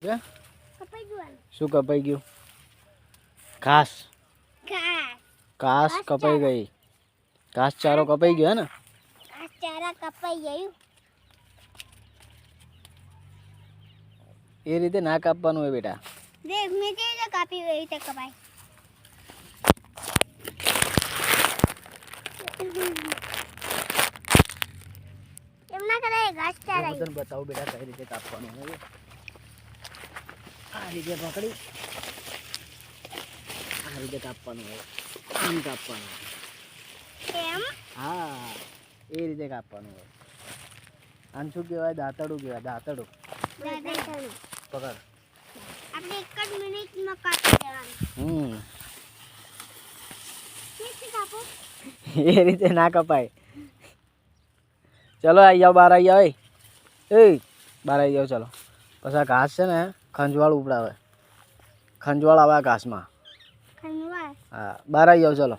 શું કપાઈ ગયું? ઘાસ ઘાસ કપાઈ ગઈ. ઘાસ ચારો કપાઈ ગયો ને? ઘાસ ચારા કપાઈ ગયું. એ રીતે ના કાપવાનું હોય બેટા. દેખ મેં તે કાપી એ રીતે કપાય. એમ ના કરે ઘાસ ચારા. હું તને બતાવું બેટા કઈ રીતે કાપવાનું હોય. આ રીતે પકડી આ રીતે કાપવાનું હોય. આમ કાપવાનું. એમ? હા એ રીતે કાપવાનું હોય. આને શું કહેવાય? દાંતરડું કહેવાય. દાંતરડું પકડ. આપણે 1 જ મિનિટમાં કાપી દેવાનું. કેવી કાપો? એ રીતે ના કપાય. ચલો આવી જાઓ, બહાર આવી જાઓ. એ બહાર આવી જાઓ. ચલો પછી આ ઘાસ છે ને ખંજવાળ ઉપડાવે. ખંજવાળ આવે આ ઘાસમાં. ખંજવાળ? હા બહાર આવી જાઓ. ચલો